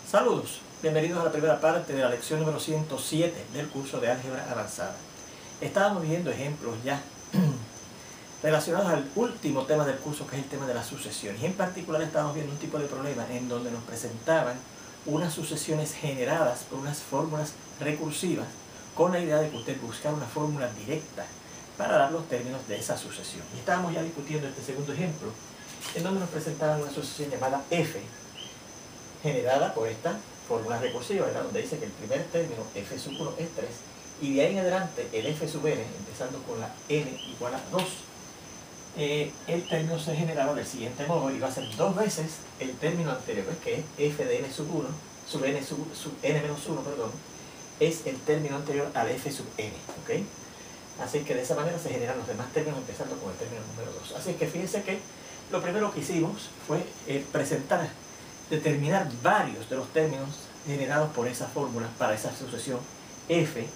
Saludos, bienvenidos a la primera parte de la lección número 107 del curso de Álgebra Avanzada. Estábamos viendo ejemplos ya relacionados al último tema del curso, que es el tema de las sucesiones. Y en particular estábamos viendo un tipo de problema en donde nos presentaban unas sucesiones generadas por unas fórmulas recursivas con la idea de que usted buscara una fórmula directa para dar los términos de esa sucesión. Y estábamos ya discutiendo este segundo ejemplo, en donde nos presentaban una sucesión llamada f, generada por esta fórmula recursiva, ¿verdad? Donde dice que el primer término f sub 1 es 3, y de ahí en adelante el f sub n, empezando con la n igual a 2, el término se generaba del siguiente modo, y va a ser dos veces el término anterior, ¿ves? Que es f de n sub 1, sub n menos 1, perdón, es el término anterior al f sub n, ¿ok? Así que de esa manera se generan los demás términos, empezando con el término número 2. Así que fíjense que lo primero que hicimos fue determinar varios de los términos generados por esa fórmula para esa sucesión f,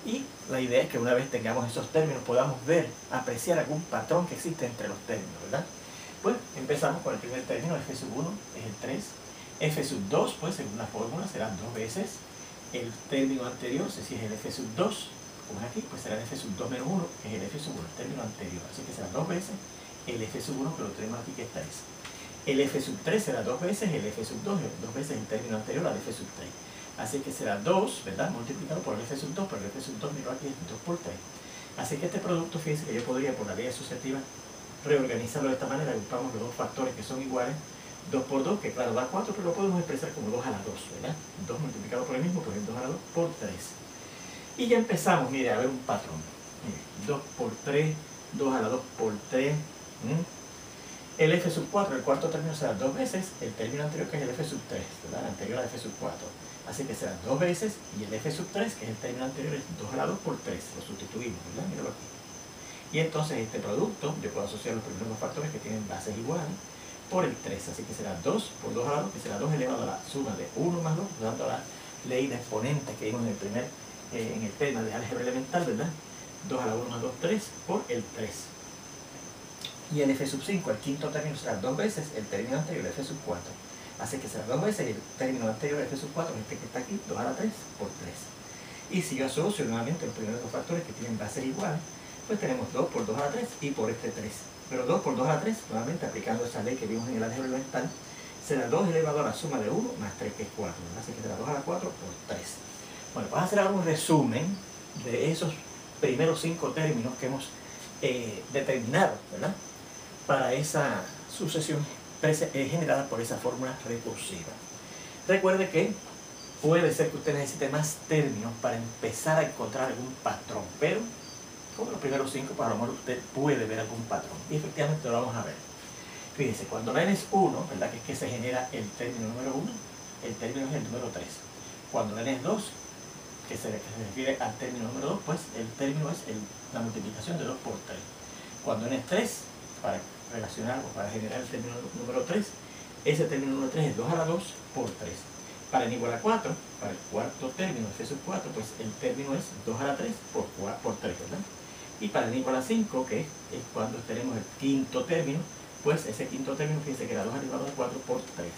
y la idea es que una vez tengamos esos términos podamos ver, apreciar algún patrón que existe entre los términos, ¿verdad? Pues empezamos con el primer término, f sub 1 es el 3, f sub 2, pues según la fórmula serán dos veces el término anterior, si es el f sub 2, como es aquí, pues será el f sub 2 menos 1, que es el f sub 1, el término anterior, así que será dos veces el f sub 1, que lo tenemos aquí, que es 3. El f sub 3 será dos veces el f sub 2, dos veces el término anterior al f sub 3. Así que será 2, ¿verdad? Multiplicado por el f sub 2, pero el f sub 2, miro aquí, es 2 por 3. Así que este producto, fíjense que yo podría, por la ley asociativa, reorganizarlo de esta manera. Agrupamos los dos factores que son iguales. 2 por 2, que claro da 4, pero lo podemos expresar como 2 a la 2, ¿verdad? 2 multiplicado por el mismo, pues el 2 a la 2 por 3. Y ya empezamos, mire, a ver un patrón. Mire, 2 por 3, 2 a la 2 por 3. El f sub 4, el cuarto término, será dos veces el término anterior, que es el f sub 3, ¿verdad? El anterior al f sub 4. Así que será dos veces, y el f sub 3, que es el término anterior, es 2 a la 2 por 3. Lo sustituimos, ¿verdad? Míralo aquí. Y entonces este producto, yo puedo asociar los primeros dos factores que tienen bases iguales por el 3. Así que será 2 por 2 a la 2, que será 2 elevado a la suma de 1 más 2, dando la ley de exponentes que vimos en el tema de álgebra elemental, ¿verdad? 2 a la 1 más 2, 3 por el 3. Y el f sub 5, el quinto término, será dos veces el término anterior, el f sub 4. Así que será dos veces el término anterior, el f sub 4, este que está aquí, 2 a la 3 por 3. Y si yo asocio nuevamente los primeros dos factores que tienen bases iguales, pues tenemos 2 por 2 a la 3 y por este 3. Pero 2 por 2 a la 3, nuevamente aplicando esa ley que vimos en el álgebra elemental, será 2 elevado a la suma de 1 más 3, que es 4. Así que será 2 a la 4 por 3. Bueno, vamos a hacer ahora un resumen de esos primeros 5 términos que hemos determinado, ¿verdad?, para esa sucesión generada por esa fórmula recursiva. Recuerde que puede ser que usted necesite más términos para empezar a encontrar algún patrón, pero como los primeros 5, para lo mejor usted puede ver algún patrón, y efectivamente lo vamos a ver. Fíjense, cuando la n es 1, ¿verdad?, que es que se genera el término número 1, el término es el número 3. Cuando la n es 2, que se refiere al término número 2, pues el término es la multiplicación de 2 por 3. Cuando n es 3, para relacionar o para generar el término número 3, ese término número 3 es 2 a la 2 por 3. Para n igual a 4, para el cuarto término, f sub 4, pues el término es 2 a la 3 por 3, ¿verdad? Y para n igual a 5, que es cuando tenemos el quinto término, pues ese quinto término, fíjense que era 2 elevado a 4 por 3.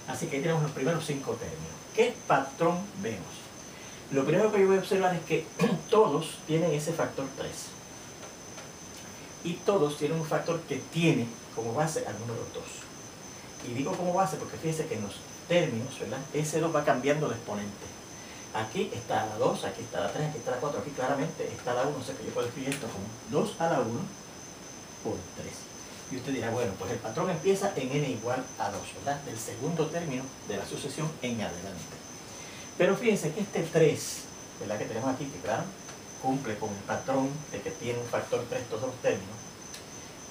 Así que ahí tenemos los primeros 5 términos. ¿Qué patrón vemos? Lo primero que yo voy a observar es que todos tienen ese factor 3. Y todos tienen un factor que tiene como base al número 2. Y digo como base porque fíjense que en los términos, ¿verdad?, ese 2 va cambiando de exponente. Aquí está la 2, aquí está la 3, aquí está la 4, aquí claramente está la 1, o sea que yo puedo escribir esto como 2 a la 1 por 3. Y usted dirá, bueno, pues el patrón empieza en n igual a 2, ¿verdad?, del segundo término de la sucesión en adelante. Pero fíjense que este 3, ¿verdad?, que tenemos aquí, que claro, cumple con el patrón de que tiene un factor 3 todos los términos,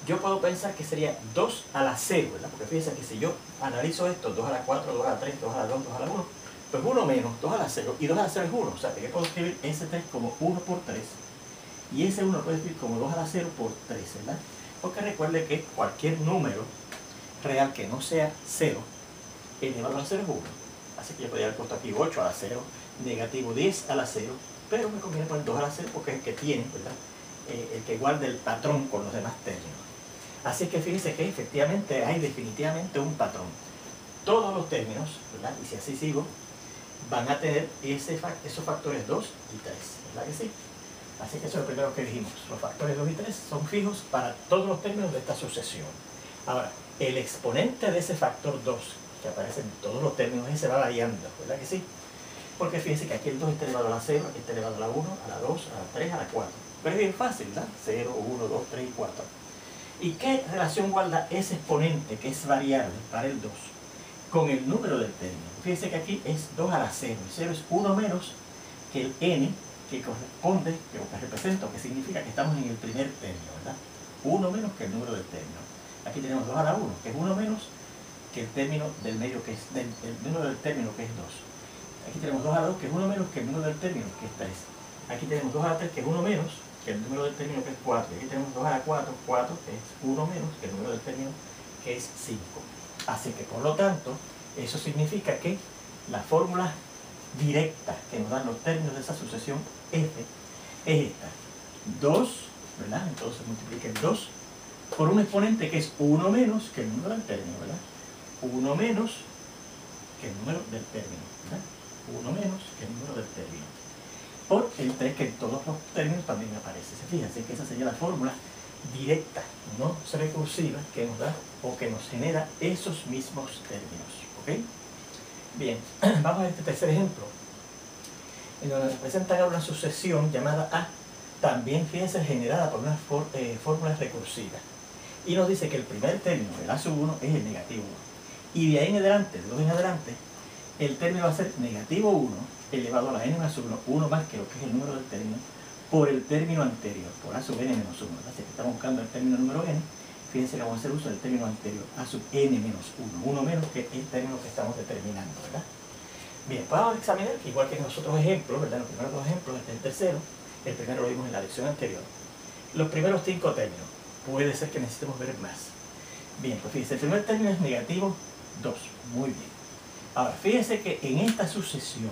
yo puedo pensar que sería 2 a la 0, ¿verdad? Porque fíjense que si yo analizo esto, 2 a la 4, 2 a la 3, 2 a la 2, 2 a la 1, pues 1 menos 2 a la 0, y 2 a la 0 es 1, o sea que yo puedo escribir ese 3 como 1 por 3, y ese 1 lo puedo escribir como 2 a la 0 por 3, ¿verdad? Porque recuerde que cualquier número real que no sea 0, elevado a la 0 es 1. Así que yo podría haber puesto aquí 8 a la 0, negativo 10 a la 0, pero me conviene poner 2 a la 0 porque es el que tiene, ¿verdad?, el que guarda el patrón con los demás términos. Así que fíjense que efectivamente hay definitivamente un patrón. todos los términos, ¿verdad? Y si así sigo, van a tener esos factores 2 y 3, ¿verdad que sí? Así que eso es lo primero que dijimos. Los factores 2 y 3 son fijos para todos los términos de esta sucesión. Ahora, el exponente de ese factor 2, que aparece en todos los términos, ese va variando, ¿verdad que sí? Porque fíjense que aquí el 2 está elevado a la 0, aquí está elevado a la 1, a la 2, a la 3, a la 4. Pero es bien fácil, ¿verdad? 0, 1, 2, 3 y 4. ¿Y qué relación guarda ese exponente, que es variable para el 2, con el número del término? Fíjense que aquí es 2 a la 0. El 0 es 1 menos que el n, que corresponde, que representa, que significa que estamos en el primer término, ¿verdad? 1 menos que el número del término. Aquí tenemos 2 a la 1, que es 1 menos que el término del medio, que es el número del término, que es 2. Aquí tenemos 2 a la 2, que es 1 menos que el número del término, que es 3. Aquí tenemos 2 a la 3, que es 1 menos que el número del término, que es 4. Y aquí tenemos 2 a la 4, 4, que es 1 menos que el número del término, que es 5. Así que, por lo tanto, eso significa que la fórmula directa que nos dan los términos de esa sucesión f es esta. 2, ¿verdad? Entonces multipliquen 2 por un exponente que es 1 menos que el número del término, ¿verdad? 1 menos que el número del término, ¿verdad? 1 menos que el número del término. Por el 3, que en todos los términos también aparece. ¿Se fijan? Así que esa sería la fórmula directa, no recursiva, que nos da o que nos genera esos mismos términos. ¿Ok? Bien, vamos a este tercer ejemplo, en donde nos presentan ahora una sucesión llamada A, también, fíjense, generada por una fórmula recursiva. Y nos dice que el primer término, el A sub 1, es el negativo 1. Y de ahí en adelante, de 2 en adelante, el término va a ser negativo 1 elevado a la n más 1, 1 más que lo que es el número del término, por el término anterior, por A sub n menos 1. Así que estamos buscando el término número n. Fíjense que vamos a hacer uso del término anterior, A sub n menos 1, 1 menos que el término que estamos determinando, ¿verdad? Bien, vamos a examinar, igual que en los otros ejemplos, ¿verdad? Los primeros dos ejemplos, este es el tercero, el primero lo vimos en la lección anterior. Los primeros 5 términos, puede ser que necesitemos ver más. Bien, pues fíjense, el primer término es negativo 2, muy bien. Ahora, fíjense que en esta sucesión,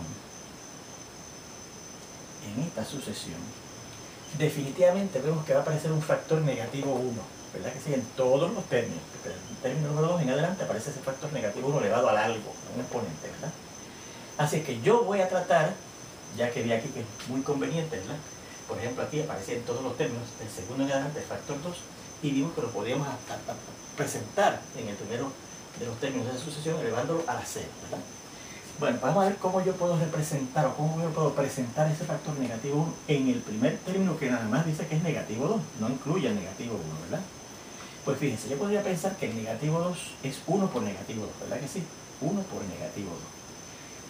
definitivamente vemos que va a aparecer un factor negativo 1, ¿verdad que sí? En todos los términos, porque en el término número 2 en adelante aparece ese factor negativo 1 elevado al algo, a un exponente, ¿verdad? Así que yo voy a tratar, ya que vi aquí que es muy conveniente, ¿verdad? Por ejemplo, aquí aparecía en todos los términos, el segundo en adelante el factor 2, y vimos que lo podíamos presentar en el primero de los términos de esa sucesión elevándolo a la 0, ¿verdad? Bueno, vamos a ver cómo yo puedo representar o cómo yo puedo presentar ese factor negativo 1 en el primer término, que nada más dice que es negativo 2, no incluye el negativo 1, ¿verdad? Pues fíjense, yo podría pensar que el negativo 2 es 1 por negativo 2, ¿verdad que sí? 1 por negativo 2.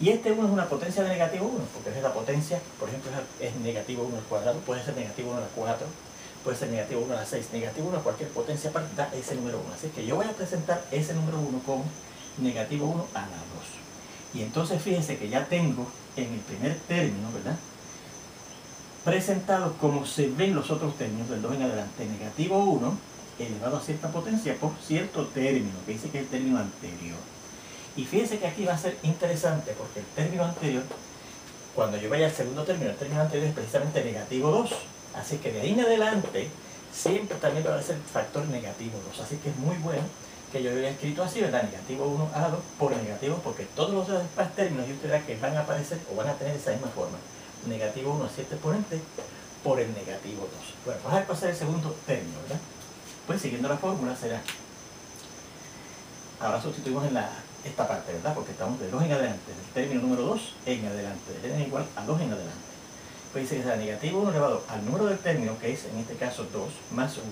Y este 1 es una potencia de negativo 1, porque es la potencia, por ejemplo, es negativo 1 al cuadrado, puede ser negativo 1 a la 4, puede ser negativo 1 a la 6, negativo 1 a cualquier potencia aparte da ese número 1. Así que yo voy a presentar ese número 1 como negativo 1 a la 2. Y entonces fíjense que ya tengo en el primer término, ¿verdad?, presentado como se ven los otros términos del 2 en adelante, negativo 1 elevado a cierta potencia por cierto término, que dice que es el término anterior. Y fíjense que aquí va a ser interesante, porque el término anterior, cuando yo vaya al segundo término, el término anterior es precisamente negativo 2. Así que de ahí en adelante, siempre también va a ser el factor negativo 2. Así que es muy bueno que yo lo haya escrito así, ¿verdad? Negativo 1 a 2 por negativo, porque todos los demás términos, y usted verá que van a aparecer o van a tener esa misma forma. Negativo 1 a cierto exponente por el negativo 2. Bueno, vamos a pasar el segundo término, ¿verdad? Pues siguiendo la fórmula será, ahora sustituimos en esta parte, ¿verdad? Porque estamos de 2 en adelante, del término número 2 en adelante, del n igual a 2 en adelante. Pues dice que será negativo 1 elevado al número del término, que es en este caso 2 más 1,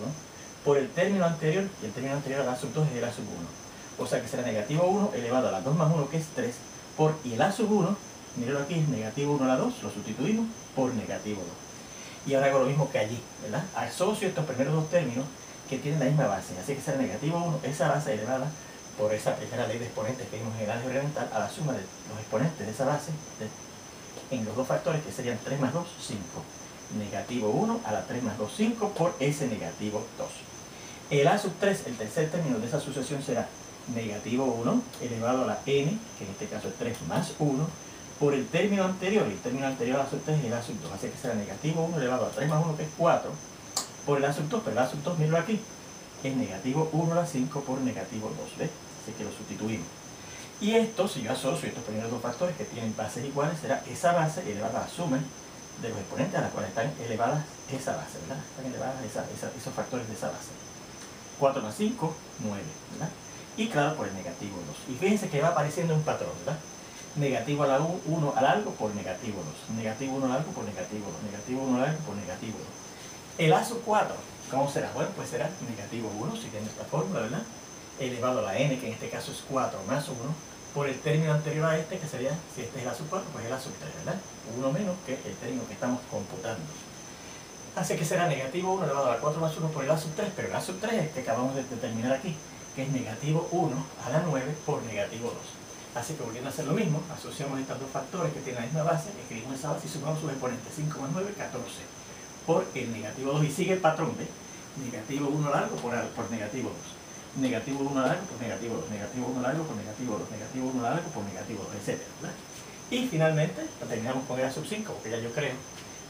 por el término anterior, y el término anterior a la sub 2 es el a sub 1. O sea que será negativo 1 elevado a la 2 más 1, que es 3, por, y el a sub 1, mírenlo aquí, es negativo 1 a la 2, lo sustituimos por negativo 2. Y ahora hago lo mismo que allí, ¿verdad? Asocio estos primeros dos términos que tienen la misma base, así que será negativo 1, esa base elevada por esa primera ley de exponentes que vimos en el álgebra elemental, a la suma de los exponentes de esa base en los dos factores, que serían 3 más 2, 5. Negativo 1 a la 3 más 2, 5 por ese negativo 2. El a sub 3, el tercer término de esa sucesión, será negativo 1 elevado a la n, que en este caso es 3 más 1, por el término anterior, y el término anterior a la sub 3 es el a sub 2, así que será negativo 1 elevado a 3 más 1, que es 4, por el a sub 2, pero el a sub 2, mírenlo aquí, es negativo 1 a la 5 por negativo 2, ¿ves? Así que lo sustituimos. Y esto, si yo asocio estos primeros dos factores que tienen bases iguales, será esa base elevada a la suma de los exponentes a las cuales están elevadas esa base, ¿verdad? Están elevadas esos factores de esa base. 4 más 5, 9, ¿verdad? Y claro, por el negativo 2. Y fíjense que va apareciendo un patrón, ¿verdad? Negativo a la 1 al largo por negativo 2. Negativo 1 al largo por negativo 2. Negativo 1 al largo por negativo 2. El A sub 4, ¿cómo será? Bueno, pues será negativo 1, siguiendo esta fórmula, ¿verdad? Elevado a la n, que en este caso es 4 más 1, por el término anterior a este, que sería, si este es el A sub 4, pues el A sub 3, ¿verdad? 1 menos que el término que estamos computando. Así que será negativo 1 elevado a la 4 más 1 por el A sub 3, pero el A sub 3 es el que acabamos de determinar aquí, que es negativo 1 a la 9 por negativo 2. Así que volviendo a hacer lo mismo, asociamos estos dos factores que tienen la misma base, escribimos esa base y sumamos sus exponentes, 5 más 9, 14, por el negativo 2, y sigue el patrón de negativo 1 largo por negativo 2, negativo 1 largo por negativo 2, negativo 1 largo por negativo 2, negativo 1 largo por negativo 2, etc. ¿verdad? Y finalmente terminamos con el A sub 5, porque ya yo creo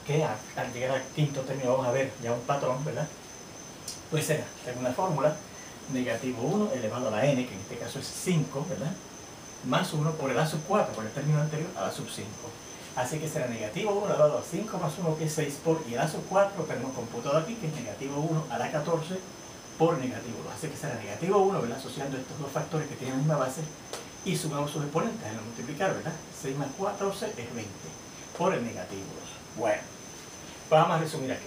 que al llegar al quinto término vamos a ver ya un patrón, ¿verdad? Pues será, según la fórmula, negativo 1 elevado a la n, que en este caso es 5, ¿verdad? Más 1 por el A sub 4, por el término anterior, a la sub 5. Así que será negativo 1 elevado a 5 más 1, que es 6, por, y el A sub 4 que hemos computado aquí, que es negativo 1 a la 14 por negativo 2. Así que será negativo 1, ¿verdad? Asociando estos dos factores que tienen la misma base, y sumamos sus exponentes al multiplicar, ¿verdad? 6 más 14 es 20, por el negativo 2. Bueno, vamos a resumir aquí.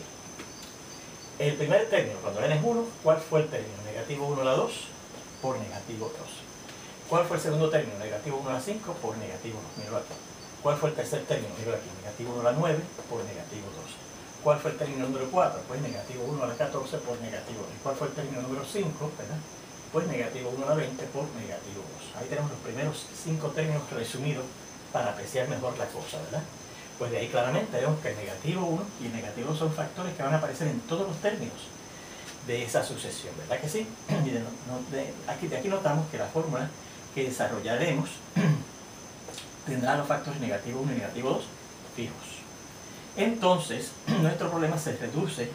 El primer término, cuando n es 1, ¿cuál fue el término? Negativo 1 a la 2 por negativo 2. ¿Cuál fue el segundo término? Negativo 1 a la 5 por negativo 2. Míralo aquí. ¿Cuál fue el tercer término? Míralo aquí. Negativo 1 a la 9 por negativo 2. ¿Cuál fue el término número 4? Pues negativo 1 a la 14 por negativo 2. ¿Cuál fue el término número 5? ¿Verdad? Pues negativo 1 a la 20 por negativo 2. Ahí tenemos los primeros 5 términos resumidos para apreciar mejor la cosa, ¿verdad? Pues de ahí claramente vemos que el negativo 1 y el negativo 2 son factores que van a aparecer en todos los términos de esa sucesión, ¿verdad que sí? Y de aquí notamos que la fórmula que desarrollaremos tendrá los factores negativo 1 y negativo 2 fijos. Entonces, nuestro problema se reduce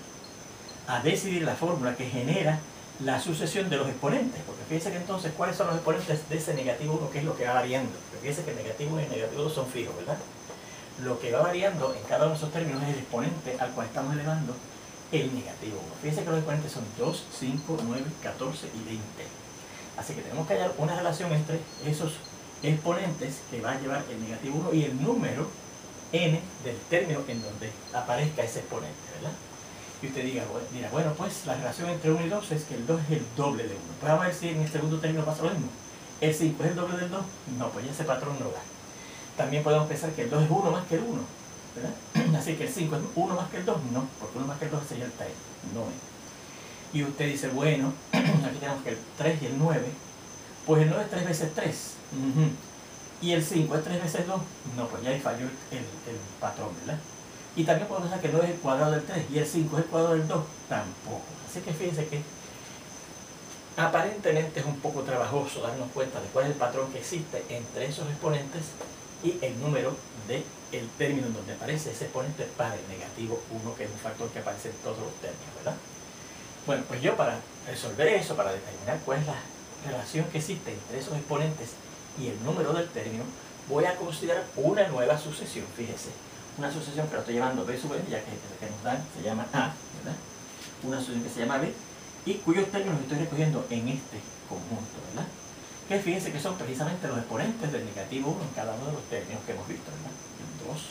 a decidir la fórmula que genera la sucesión de los exponentes, porque fíjense que entonces, ¿cuáles son los exponentes de ese negativo 1? ¿Qué es lo que va variando? Porque fíjense que el negativo 1 y el negativo 2 son fijos, ¿verdad? Lo que va variando en cada uno de esos términos es el exponente al cual estamos elevando el negativo 1. Fíjense que los exponentes son 2, 5, 9, 14 y 20. Así que tenemos que hallar una relación entre esos exponentes que va a llevar el negativo 1 y el número n del término en donde aparezca ese exponente, ¿verdad? Y usted dirá, bueno, pues la relación entre 1 y 2 es que el 2 es el doble de 1. Pues vamos a ver si en el segundo término pasa lo mismo. ¿El 5 es el doble del 2? No, pues ya ese patrón no da. También podemos pensar que el 2 es 1 más que el 1, ¿verdad? Así que el 5 es 1 más que el 2, no, porque 1 más que el 2 sería el 3, no es. Y usted dice, bueno, aquí tenemos que el 3 y el 9, pues el 9 es 3 veces 3. ¿Y el 5 es 3 veces 2? No, pues ya ahí falló el patrón, ¿verdad? Y también podemos pensar que el 9 es el cuadrado del 3 y el 5 es el cuadrado del 2, tampoco. Así que fíjense que aparentemente es un poco trabajoso darnos cuenta de cuál es el patrón que existe entre esos exponentes y el número del término en donde aparece ese exponente para el negativo 1, que es un factor que aparece en todos los términos, ¿verdad? Bueno, pues yo para resolver eso, para determinar cuál es la relación que existe entre esos exponentes y el número del término, voy a considerar una nueva sucesión, fíjese. Una sucesión que lo estoy llamando B sub n, ya que el que nos dan se llama A, ¿verdad? Una sucesión que se llama B, y cuyos términos estoy recogiendo en este conjunto, ¿verdad? Que fíjense que son precisamente los exponentes del negativo 1 en cada uno de los términos que hemos visto, ¿verdad? El 2,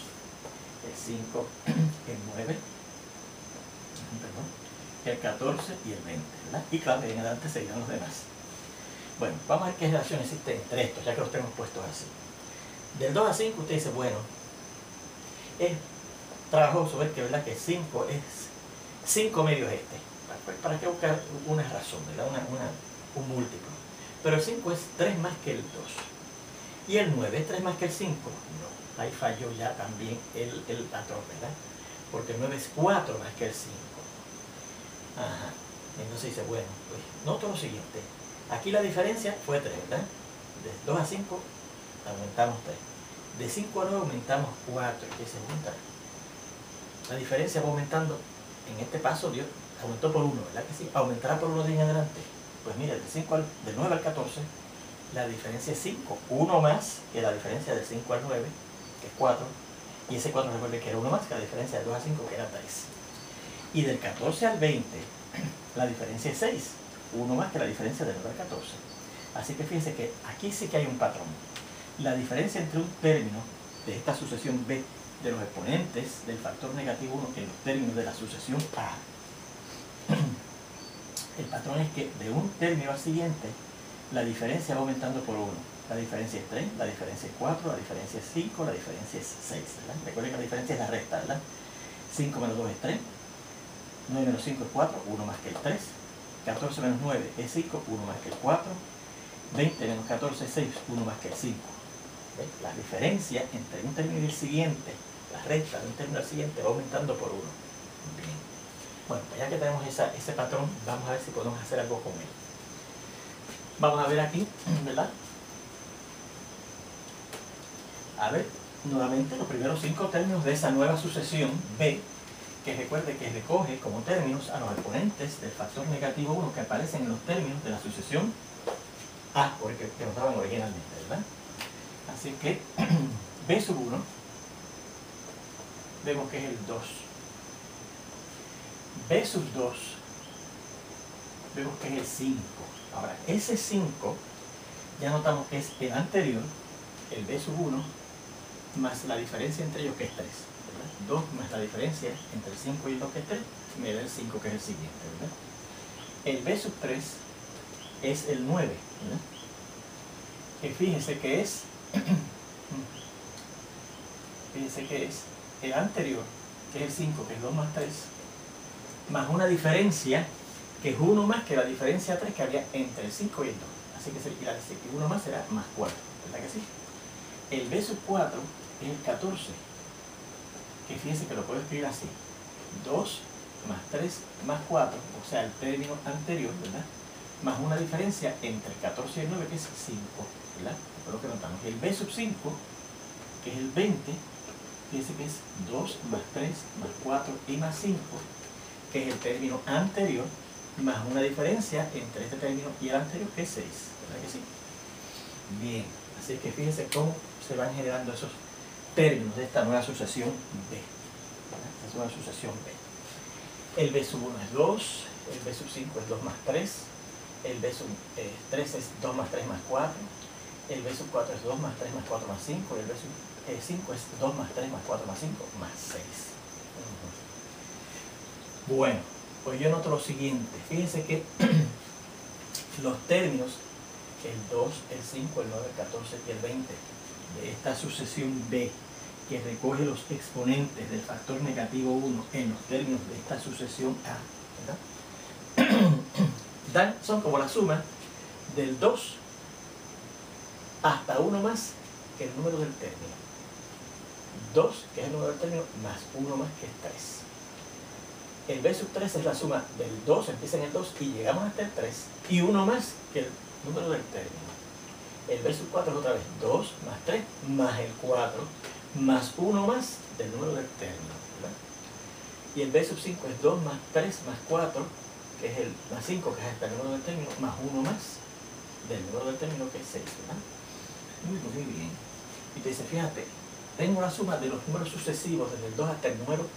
el 5, el 9, perdón, el 14 y el 20, ¿verdad? Y claro, de en adelante seguirán los demás. Bueno, vamos a ver qué relación existe entre estos, ya que los tenemos puestos así. Del 2 a 5 usted dice, bueno, es trabajoso ver que, ¿verdad?, que 5 es 5 medios este. ¿Para qué buscar una razón, ¿verdad? Un múltiplo? Pero el 5 es 3 más que el 2. ¿Y el 9 es 3 más que el 5? No, ahí falló ya también el patrón, ¿verdad? Porque el 9 es 4 más que el 5. Ajá. Entonces dice, bueno, pues noto lo siguiente. Aquí la diferencia fue 3, ¿verdad? De 2 a 5 aumentamos 3. De 5 a 9 aumentamos 4. ¿Qué se junta? La diferencia va aumentando. En este paso Dios aumentó por 1, ¿verdad que sí? Aumentará por 1 de en adelante. Pues mire, del 9 al 14, la diferencia es 5. 1 más que la diferencia de 5 al 9, que es 4. Y ese 4 recuerde que era 1 más que la diferencia de 2 a 5, que era 3. Y del 14 al 20, la diferencia es 6. 1 más que la diferencia del 9 al 14. Así que fíjense que aquí sí que hay un patrón. La diferencia entre un término de esta sucesión B de los exponentes del factor negativo 1 en los términos de la sucesión A, el patrón es que de un término al siguiente, la diferencia va aumentando por 1. La diferencia es 3, la diferencia es 4, la diferencia es 5, la diferencia es 6, ¿verdad? Recuerden que la diferencia es la recta, ¿verdad? 5 menos 2 es 3, 9 menos 5 es 4, 1 más que el 3, 14 menos 9 es 5, 1 más que el 4, 20 menos 14 es 6, 1 más que el 5. ¿Ves? La diferencia entre un término y el siguiente, la recta de un término al siguiente, va aumentando por 1. Bien. Bueno, pues ya que tenemos ese patrón, vamos a ver si podemos hacer algo con él. Vamos a ver aquí, ¿verdad? A ver, nuevamente los primeros 5 términos de esa nueva sucesión B, que recuerde que recoge como términos a los exponentes del factor negativo 1 que aparecen en los términos de la sucesión A, porque que nos daban originalmente, ¿verdad? Así que B sub 1, vemos que es el 2. B sub 2, vemos que es el 5. Ahora, ese 5, ya notamos que es el anterior, el B sub 1, más la diferencia entre ellos, que es 3. ¿Verdad? 2 más la diferencia entre el 5 y el 2, que es 3, me da el 5, que es el siguiente, ¿verdad? El B sub 3 es el 9, ¿verdad? Que fíjense que es el anterior, que es el 5, que es 2 más 3, más una diferencia que es 1 más que la diferencia 3 que había entre el 5 y el 2. Así que sería decir que 1 más será más 4, ¿verdad que sí? El B sub 4 es el 14, que fíjense que lo puedo escribir así: 2 más 3 más 4, o sea, el término anterior, ¿verdad? Más una diferencia entre el 14 y el 9, que es 5, ¿verdad? Por lo que notamos. El B sub 5, que es el 20, fíjense que es 2 más 3 más 4 y más 5, que es el término anterior, más una diferencia entre este término y el anterior, que es 6, ¿verdad que sí? Bien, así que fíjense cómo se van generando esos términos de esta nueva sucesión B, ¿verdad? Esta nueva sucesión B. El B sub 1 es 2, el B sub 5 es 2 más 3, el B sub 3 es 2 más 3 más 4, el B sub 4 es 2 más 3 más 4 más 5, y el B sub 5 es 2 más 3 más 4 más 5 más 6. Bueno, pues yo noto lo siguiente. Fíjense que los términos, el 2, el 5, el 9, el 14 y el 20, de esta sucesión B, que recoge los exponentes del factor negativo 1 en los términos de esta sucesión A, ¿verdad? Son como la suma del 2 hasta 1 más que el número del término. 2, que es el número del término, más 1 más, que es 3. El B sub 3 es la suma del 2, empieza en el 2 y llegamos hasta el 3, y 1 más que el número del término. El B sub 4 es otra vez 2 más 3 más el 4 más 1 más del número del término, ¿verdad? Y el B sub 5 es 2 más 3 más 4, que es el más 5, que es hasta el número del término, más 1 más del número del término, que es 6, ¿verdad? Muy bien. Y te dice, fíjate, tengo la suma de los números sucesivos desde el 2 hasta el número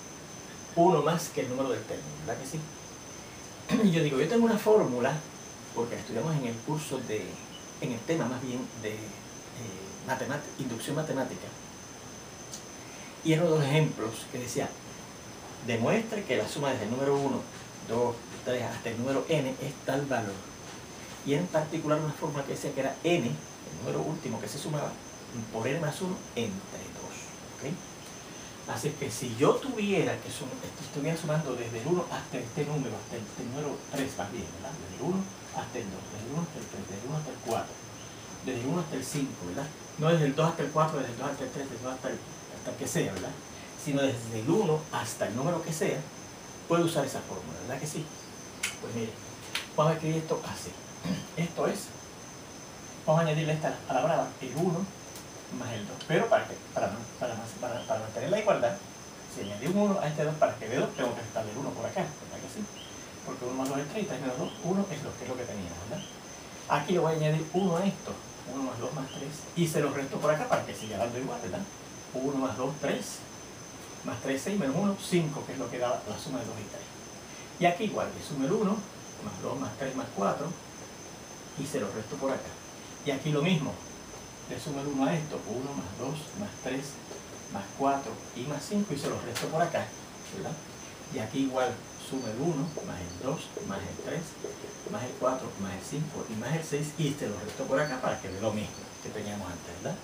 1 más que el número del término, ¿verdad que sí? Y yo digo, yo tengo una fórmula, porque estudiamos en el curso en el tema más bien de inducción matemática, y era uno de los ejemplos que decía, demuestre que la suma desde el número 1, 2, 3 hasta el número n es tal valor. Y en particular una fórmula que decía que era n, el número último que se sumaba, por n más 1 entre 2. ¿Okay? Así que si yo tuviera que estuviera sumando desde el 1 hasta este número, hasta el número 3 más bien, ¿verdad? Desde el 1 hasta el 2, desde el 1 hasta el 3, desde el 1 hasta el 4, desde el 1 hasta el 5, ¿verdad? No desde el 2 hasta el 4, desde el 2 hasta el 3, desde el 2 hasta el que sea, ¿verdad? Sino desde el 1 hasta el número que sea, puedo usar esa fórmula, ¿verdad que sí? Pues mire, vamos a escribir esto así. Esto es, vamos a añadirle esta a la brava, el 1 más el 2. Pero ¿para qué? Para mantener la igualdad, si añadí un 1 a este 2, para que dé 2, tengo que restarle el 1 por acá, ¿verdad que sí? Porque 1 más 2 es 3, y 3 menos 2, 1 es 2, que es lo que tenía, ¿verdad? Aquí le voy a añadir 1 a esto, 1 más 2 más 3, y se los resto por acá para que siga dando igual, ¿verdad? 1 más 2, 3, más 3, 6, menos 1, 5, que es lo que da la suma de 2 y 3. Y aquí igual, le sumo el 1, más 2, más 3, más 4, y se los resto por acá. Y aquí lo mismo, le sumo el 1 a esto, 1 más 2, más 3, más 4 y más 5, y se los resto por acá, ¿verdad? Y aquí igual, sumo el 1, más el 2, más el 3, más el 4, más el 5 y más el 6, y se los resto por acá para que dé lo mismo que teníamos antes, ¿verdad?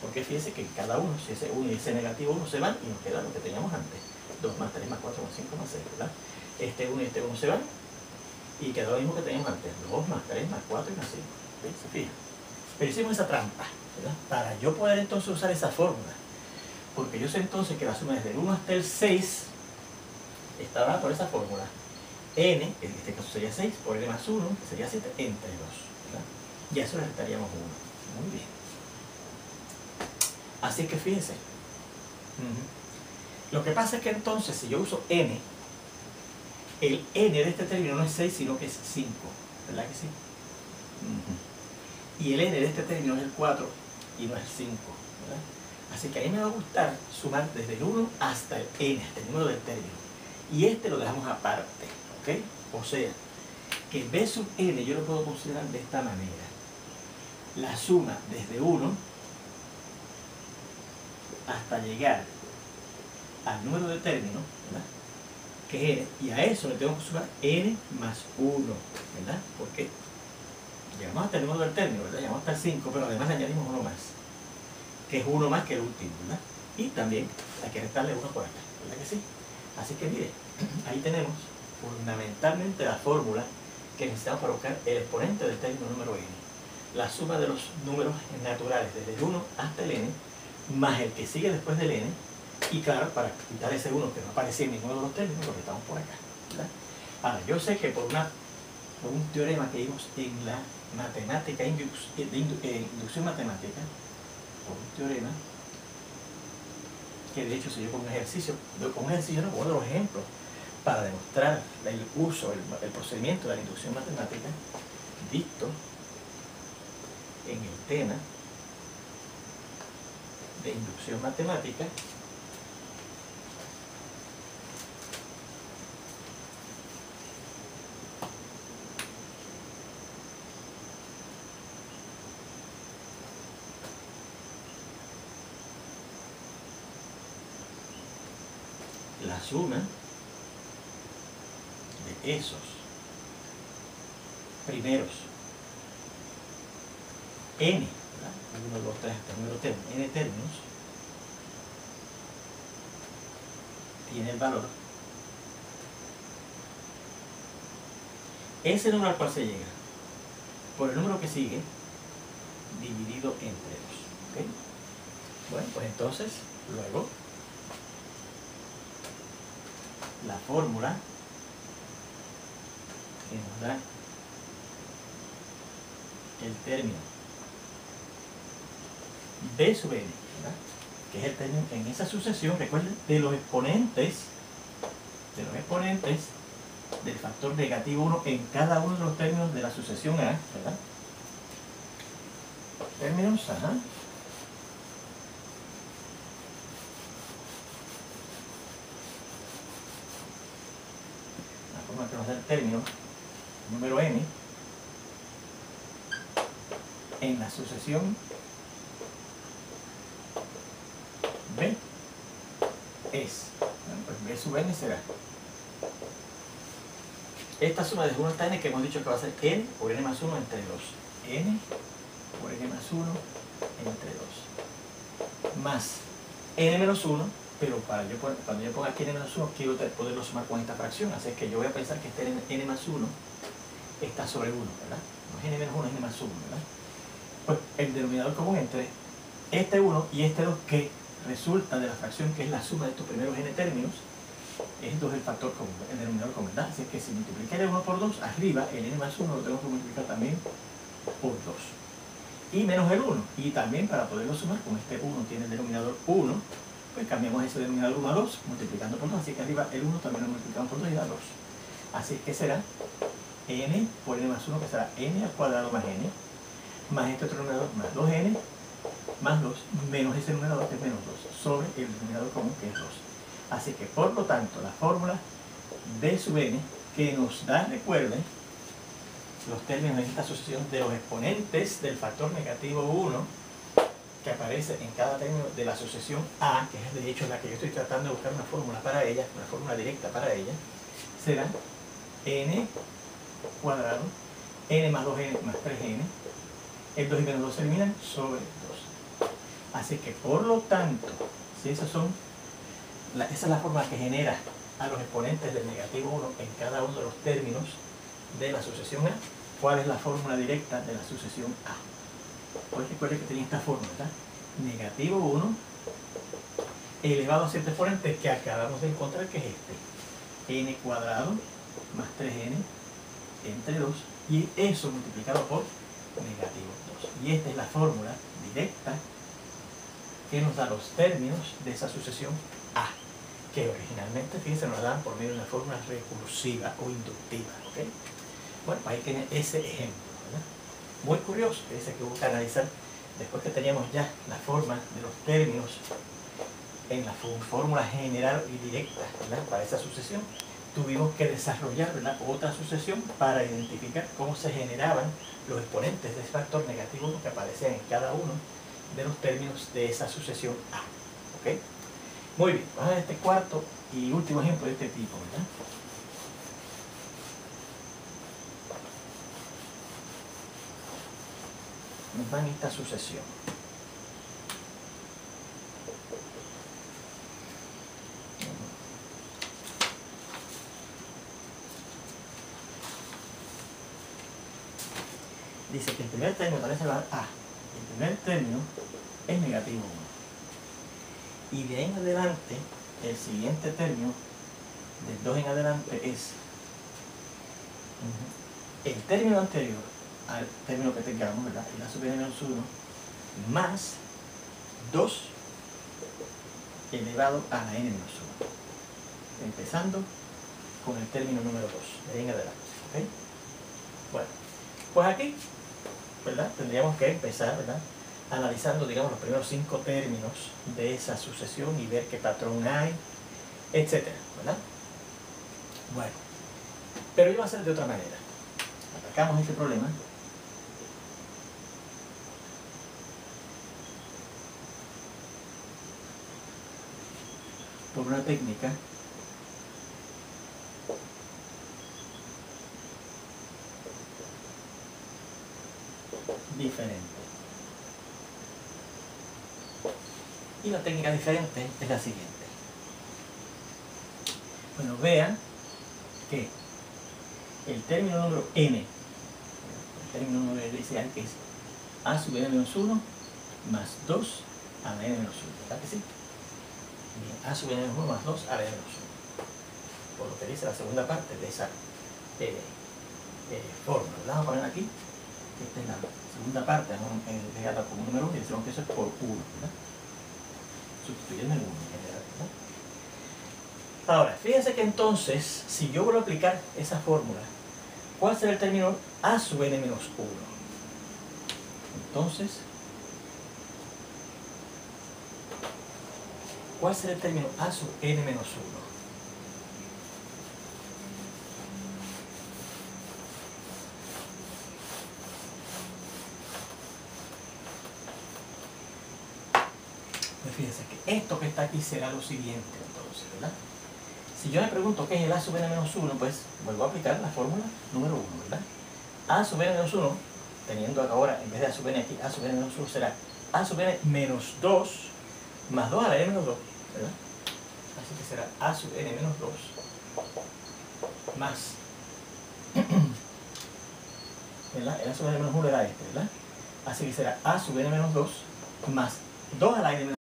Porque fíjense que en cada uno, si ese 1 y ese negativo 1 se van, y nos queda lo que teníamos antes, 2 más 3 más 4 más 5 más 6, ¿verdad? Este 1 y este 1 se van, y queda lo mismo que teníamos antes, 2 más 3 más 4 y más 5. ¿Sí? ¿Se fijan? Pero hicimos esa trampa, ¿verdad? Para yo poder entonces usar esa fórmula, porque yo sé entonces que la suma desde el 1 hasta el 6 está dada por esa fórmula. N, en este caso sería 6, por N más 1, que sería 7, entre 2, ¿verdad? Y a eso le restaríamos 1. Muy bien. Así que fíjense. Lo que pasa es que entonces, si yo uso N, el N de este término no es 6, sino que es 5. ¿Verdad que sí? Y el N de este término es el 4 y no es el 5. ¿Verdad? Así que a mí me va a gustar sumar desde el 1 hasta el N, hasta el número del término. Y este lo dejamos aparte. ¿Ok? O sea, que B sub N yo lo puedo considerar de esta manera. La suma desde 1 hasta llegar al número de término, ¿verdad? Que es N, y a eso le tengo que sumar N más 1, ¿verdad? Porque llegamos hasta el número del término, ¿verdad? Llegamos hasta el 5, pero además le añadimos uno más, que es uno más que el último, ¿verdad? Y también hay que restarle uno por acá, ¿verdad que sí? Así que mire, ahí tenemos fundamentalmente la fórmula que necesitamos para buscar el exponente del término número N. La suma de los números naturales desde el 1 hasta el N, más el que sigue después del N, y claro, para quitar ese 1 que no aparece en ninguno de los términos, lo estamos por acá, ¿verdad? Ahora, yo sé que por un teorema que vimos en la matemática, inducción matemática, por un teorema, que de hecho se dio con un ejercicio no con otros ejemplos, para demostrar el uso, el procedimiento de la inducción matemática, visto en el tema de inducción matemática, la suma de esos primeros n, ¿verdad? 1, 2, 3, hasta el número n términos, tiene el valor, ese número al cual se llega por el número que sigue dividido entre 2. ¿Okay? Bueno, pues entonces luego la fórmula que nos da el término B sub N, ¿verdad? Que es el término en esa sucesión, recuerden, de los exponentes del factor negativo 1 en cada uno de los términos de la sucesión A, ¿verdad? Términos A. La forma que nos da el término número n en la sucesión B es, bueno, pues B sub n será esta suma de 1 hasta n que hemos dicho que va a ser n por n más 1 entre 2. N por n más 1 entre 2. Más n menos 1, pero cuando yo ponga aquí n menos 1 quiero poderlo sumar con esta fracción. Así es que yo voy a pensar que este n más 1 está sobre 1, ¿verdad? No es n menos 1, es n más 1, ¿verdad? Pues el denominador común entre este 1 y este 2 que resulta de la fracción que es la suma de estos primeros n términos, es 2 el factor común, el denominador común, ¿verdad? Así que si multiplicar el 1 por 2, arriba el n más 1 lo tengo que multiplicar también por 2. Y menos el 1. Y también para poderlo sumar, como este 1 tiene el denominador 1, pues cambiamos ese denominador 1 a 2, multiplicando por 2. Así que arriba el 1 también lo multiplicamos por 2 y da 2. Así que será n por n más 1, que será n al cuadrado más n, más este otro numerador, más 2n, más 2, menos ese numerador que es menos 2, sobre el denominador común que es 2. Así que, por lo tanto, la fórmula d sub n, que nos da, recuerden, los términos en esta asociación de los exponentes del factor negativo 1, que aparece en cada término de la asociación A, que es de hecho la que yo estoy tratando de buscar una fórmula para ella, una fórmula directa para ella, será n cuadrado, n más 2n más 3n, el 2 y menos 2 se eliminan, sobre 2. Así que, por lo tanto, si esas son, esa es la fórmula que genera a los exponentes del negativo 1 en cada uno de los términos de la asociación A, ¿cuál es la fórmula directa de la asociación A? Pues recuerden que tenía esta fórmula, ¿verdad? Negativo 1 elevado a cierto exponente que acabamos de encontrar, que es este, n cuadrado más 3n entre 2, y eso multiplicado por negativo 2. Y esta es la fórmula directa que nos da los términos de esa sucesión A, que originalmente, fíjense, nos la dan por medio de una fórmula recursiva o inductiva, ¿ok? Bueno, ahí tienen ese ejemplo, ¿verdad? Muy curioso, que dice que hubo que analizar, después que teníamos ya la forma de los términos en la fórmula general y directa, ¿verdad?, para esa sucesión, tuvimos que desarrollar, ¿verdad?, otra sucesión para identificar cómo se generaban los exponentes de ese factor negativo 1 que aparecían en cada uno de los términos de esa sucesión A. ¿Ok? Muy bien, vamos a ver este cuarto y último ejemplo de este tipo, ¿verdad? Nos dan esta sucesión. Dice que el primer término también se va a dar A. El primer término es negativo 1. Y de ahí en adelante, el siguiente término, del 2 en adelante, es el término anterior al término que tengamos, ¿verdad? El A sub n menos 1, más 2 elevado a la n menos 1. Empezando con el término número 2, de ahí en adelante. ¿Ok? Bueno, pues aquí, ¿verdad?, tendríamos que empezar, ¿verdad?, analizando, digamos, los primeros 5 términos de esa sucesión y ver qué patrón hay, etcétera, ¿verdad? Bueno, pero yo voy a hacer de otra manera. Atacamos este problema por una técnica diferente. Y la técnica diferente es la siguiente. Bueno, vean que el término número n, el término número inicial, que es a sub n menos 1 más 2 a la n menos 1, ¿verdad que sí? Bien, a sub n menos 1 más 2 a la n menos 1, por lo que dice la segunda parte de esa fórmula. Vamos a poner aquí, esta es la segunda parte, vamos a dejarla como número 1 y decimos que eso es por 1, ¿verdad? Sustituyendo el 1 en general, ¿verdad? Ahora, fíjense que entonces, si yo vuelvo a aplicar esa fórmula, ¿cuál será el término a sub n menos 1? Entonces, ¿cuál será el término a sub n menos 1? Pues fíjense que esto que está aquí será lo siguiente, entonces, ¿verdad? Si yo me pregunto qué es el a sub n menos 1, pues vuelvo a aplicar la fórmula número 1, ¿verdad? A sub n menos 1, teniendo ahora, en vez de a sub n aquí, a sub n menos 1 será a sub n menos 2 más 2 a la n menos 2, ¿verdad? Así que será a sub n menos 2 más, ¿verdad? El a sub n menos 1 era este, ¿verdad? Así que será a sub n menos 2 más 2 a la n menos 2.